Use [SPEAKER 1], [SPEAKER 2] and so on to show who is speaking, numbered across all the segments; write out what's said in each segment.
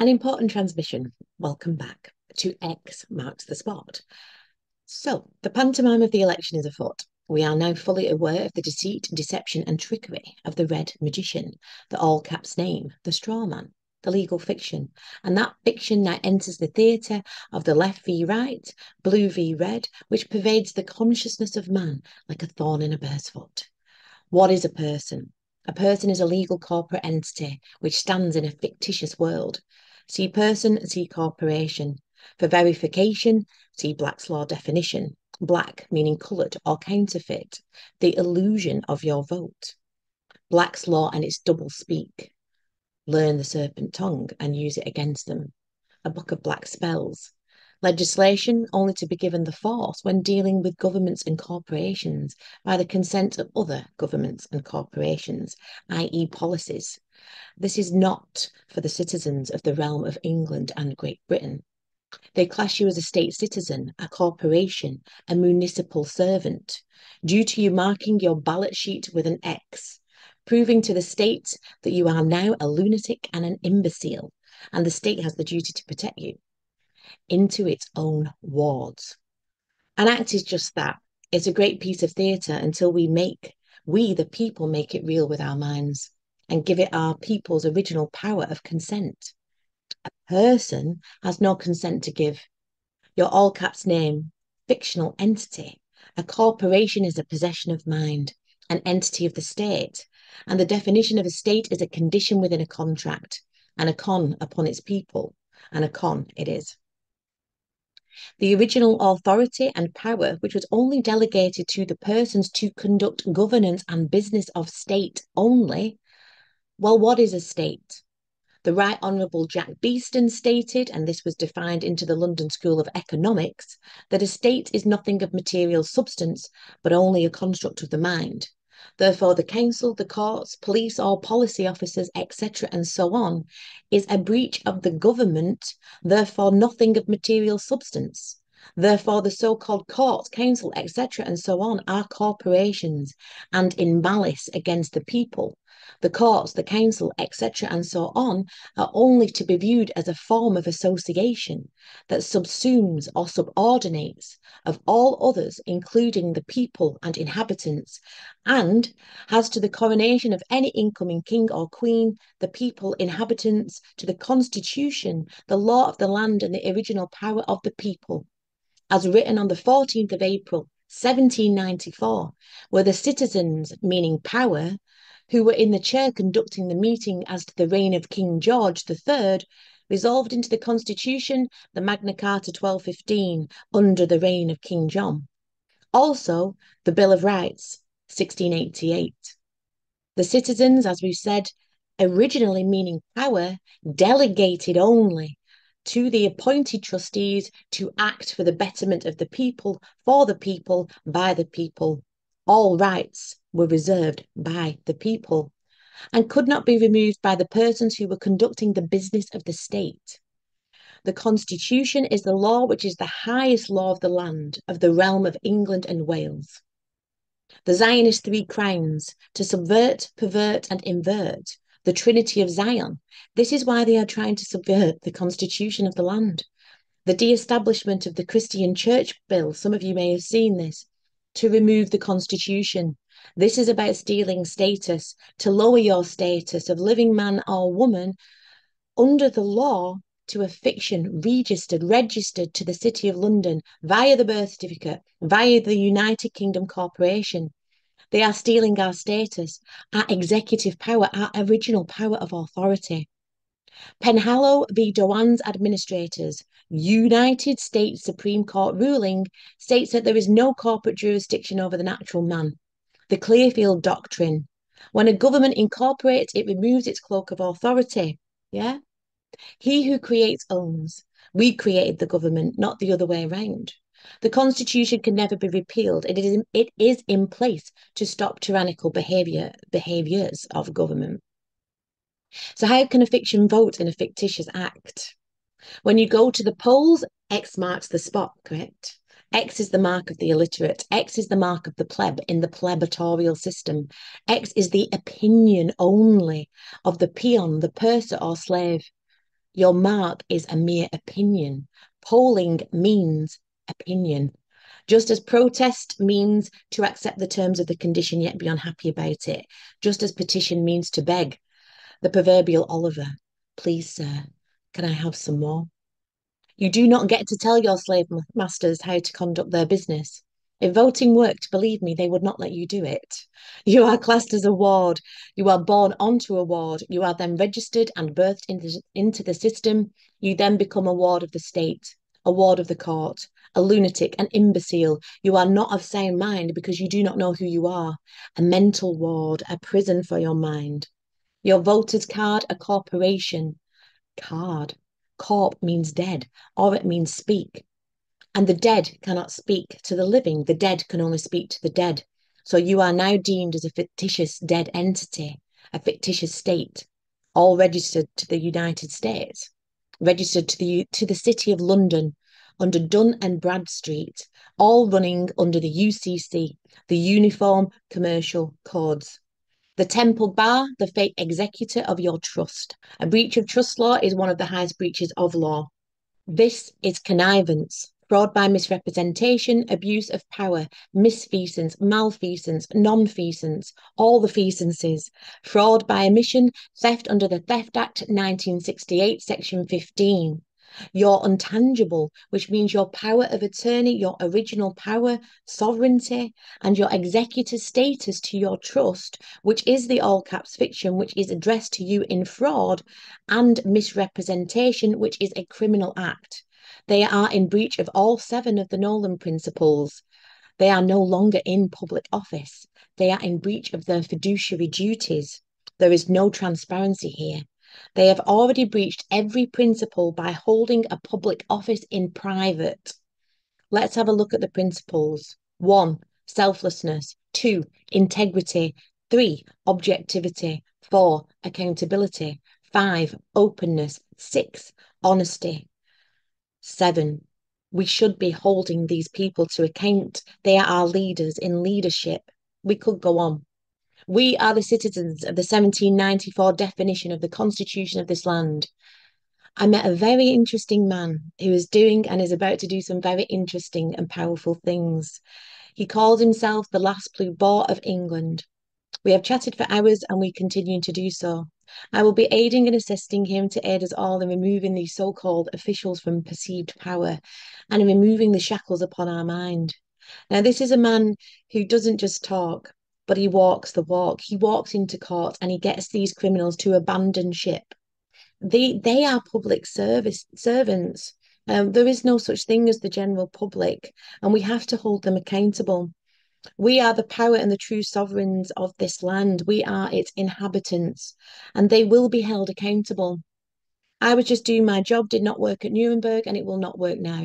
[SPEAKER 1] An important transmission. Welcome back to X marks the spot. So, the pantomime of the election is afoot. We are now fully aware of the deceit, deception, and trickery of the red magician, the all caps name, the strawman, the legal fiction. And that fiction now enters the theatre of the left v right, blue v red, which pervades the consciousness of man like a thorn in a bird's foot. What is a person? A person is a legal corporate entity which stands in a fictitious world. See person, see corporation. For verification, see Black's law definition. Black meaning coloured or counterfeit, the illusion of your vote. Black's law and its double speak. Learn the serpent tongue and use it against them. A book of black spells. Legislation only to be given the force when dealing with governments and corporations by the consent of other governments and corporations, i.e. policies. This is not for the citizens of the realm of England and Great Britain. They class you as a state citizen, a corporation, a municipal servant, due to you marking your ballot sheet with an X, proving to the state that you are now a lunatic and an imbecile, and the state has the duty to protect you into its own wards. An act is just that. It's a great piece of theatre until we, the people, make it real with our minds and give it our people's original power of consent. A person has no consent to give. Your all caps name, fictional entity. A corporation is a possession of mind, an entity of the state, and the definition of a state is a condition within a contract, and a con upon its people, and a con it is. The original authority and power, which was only delegated to the persons to conduct governance and business of state only. Well, what is a state? The Right Honourable Jack Beeston stated, and this was defined into the London School of Economics, that a state is nothing of material substance, but only a construct of the mind. Therefore, the council, the courts, police or policy officers, etc., and so on, is a breach of the government, therefore nothing of material substance. Therefore, the so-called courts, council, etc., and so on are corporations and in malice against the people. The courts, the council, etc., and so on are only to be viewed as a form of association that subsumes or subordinates of all others, including the people and inhabitants, and has to the coronation of any incoming king or queen, the people, inhabitants, to the constitution, the law of the land, and the original power of the people, as written on the 14th of April, 1794, where the citizens, meaning power, who were in the chair conducting the meeting as to the reign of King George III, resolved into the Constitution, the Magna Carta 1215, under the reign of King John. Also, the Bill of Rights, 1688. The citizens, as we've said, originally meaning power, delegated only to the appointed trustees to act for the betterment of the people, for the people, by the people. All rights were reserved by the people and could not be removed by the persons who were conducting the business of the state. The Constitution is the law which is the highest law of the land, of the realm of England and Wales. The Zionist three crowns, to subvert, pervert, and invert, the Trinity of Zion. This is why they are trying to subvert the Constitution of the land. The de-establishment of the Christian Church Bill, some of you may have seen this, to remove the Constitution. This is about stealing status, to lower your status of living man or woman under the law to a fiction registered to the City of London via the birth certificate, via the United Kingdom Corporation. They are stealing our status, our executive power, our original power of authority. Penhallow v. Dewan's administrators, United States Supreme Court ruling, states that there is no corporate jurisdiction over the natural man. The Clearfield Doctrine. When a government incorporates, it removes its cloak of authority. Yeah? He who creates owns. We created the government, not the other way around. The Constitution can never be repealed. It is in place to stop tyrannical behaviours of government. So how can a fiction vote in a fictitious act? When you go to the polls, X marks the spot, correct? X is the mark of the illiterate. X is the mark of the pleb in the pleb-etroial system. X is the opinion only of the peon, the purser or slave. Your mark is a mere opinion. Polling means opinion. Just as protest means to accept the terms of the condition yet be unhappy about it, just as petition means to beg. The proverbial Oliver, please, sir, can I have some more? You do not get to tell your slave masters how to conduct their business. If voting worked, believe me, they would not let you do it. You are classed as a ward. You are born onto a ward. You are then registered and birthed into the system. You then become a ward of the state, a ward of the court, a lunatic, an imbecile. You are not of sound mind because you do not know who you are. A mental ward, a prison for your mind. Your voter's card, a corporation. Card. Corp means dead, or it means speak. And the dead cannot speak to the living. The dead can only speak to the dead. So you are now deemed as a fictitious dead entity, a fictitious state, all registered to the United States, registered to the City of London under Dun and Bradstreet, all running under the UCC, the Uniform Commercial Codes. The Temple Bar, the fake executor of your trust. A breach of trust law is one of the highest breaches of law. This is connivance, fraud by misrepresentation, abuse of power, misfeasance, malfeasance, nonfeasance, all the feasances, fraud by omission, theft under the Theft Act 1968, Section 15. Your untangible, which means your power of attorney, your original power, sovereignty, and your executor status to your trust, which is the all caps fiction, which is addressed to you in fraud and misrepresentation, which is a criminal act. They are in breach of all 7 of the Nolan principles. They are no longer in public office. They are in breach of their fiduciary duties. There is no transparency here. They have already breached every principle by holding a public office in private. Let's have a look at the principles. 1, selflessness. 2, integrity. 3, objectivity. 4, accountability. 5, openness. 6, honesty. 7, we should be holding these people to account. They are our leaders in leadership. We could go on. We are the citizens of the 1794 definition of the Constitution of this land. I met a very interesting man who is doing and is about to do some very interesting and powerful things. He called himself the Last PLB of England. We have chatted for hours and we continue to do so. I will be aiding and assisting him to aid us all in removing these so-called officials from perceived power and in removing the shackles upon our mind. Now, this is a man who doesn't just talk, but he walks the walk. He walks into court and he gets these criminals to abandon ship. They are public servants. There is no such thing as the general public, and we have to hold them accountable. We are the power and the true sovereigns of this land. We are its inhabitants, and they will be held accountable. I was just doing my job, did not work at Nuremberg, and it will not work now.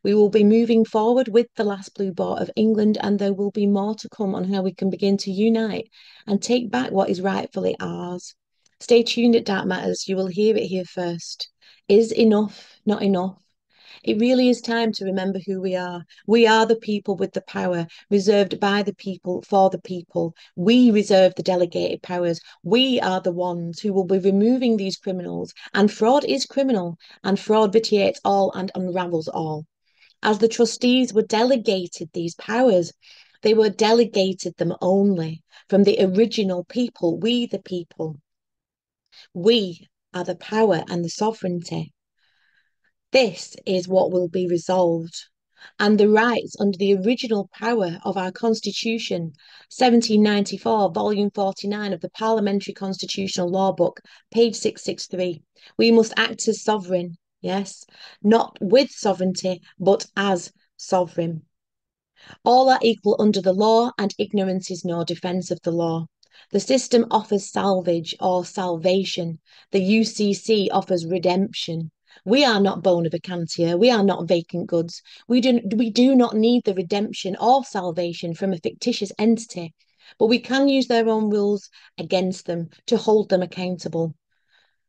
[SPEAKER 1] We will be moving forward with the Last PLB of England, and there will be more to come on how we can begin to unite and take back what is rightfully ours. Stay tuned at Dark Matters. You will hear it here first. Is enough not enough? It really is time to remember who we are. We are the people with the power, reserved by the people for the people. We reserve the delegated powers. We are the ones who will be removing these criminals. And fraud is criminal, and fraud vitiates all and unravels all. As the trustees were delegated these powers, they were delegated them only from the original people, we the people. We are the power and the sovereignty. This is what will be resolved. And the rights under the original power of our Constitution, 1794, Volume 49 of the Parliamentary Constitutional Law Book, page 663. We must act as sovereign, yes, not with sovereignty, but as sovereign. All are equal under the law, and ignorance is no defence of the law. The system offers salvage or salvation. The UCC offers redemption. We are not bona vacantia. We are not vacant goods. We do not need the redemption or salvation from a fictitious entity, but we can use their own rules against them to hold them accountable.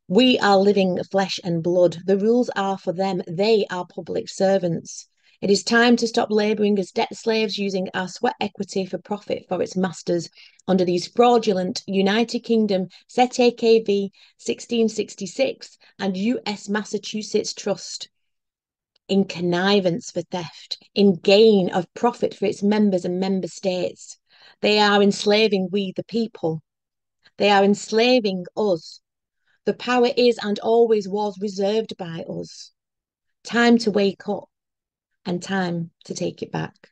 [SPEAKER 1] We are living flesh and blood. The rules are for them. They are public servants. It is time to stop labouring as debt slaves, using our sweat equity for profit for its masters under these fraudulent United Kingdom ZAKV 1666 and US Massachusetts Trust, in connivance for theft, in gain of profit for its members and member states. They are enslaving we the people. They are enslaving us. The power is and always was reserved by us. Time to wake up and time to take it back.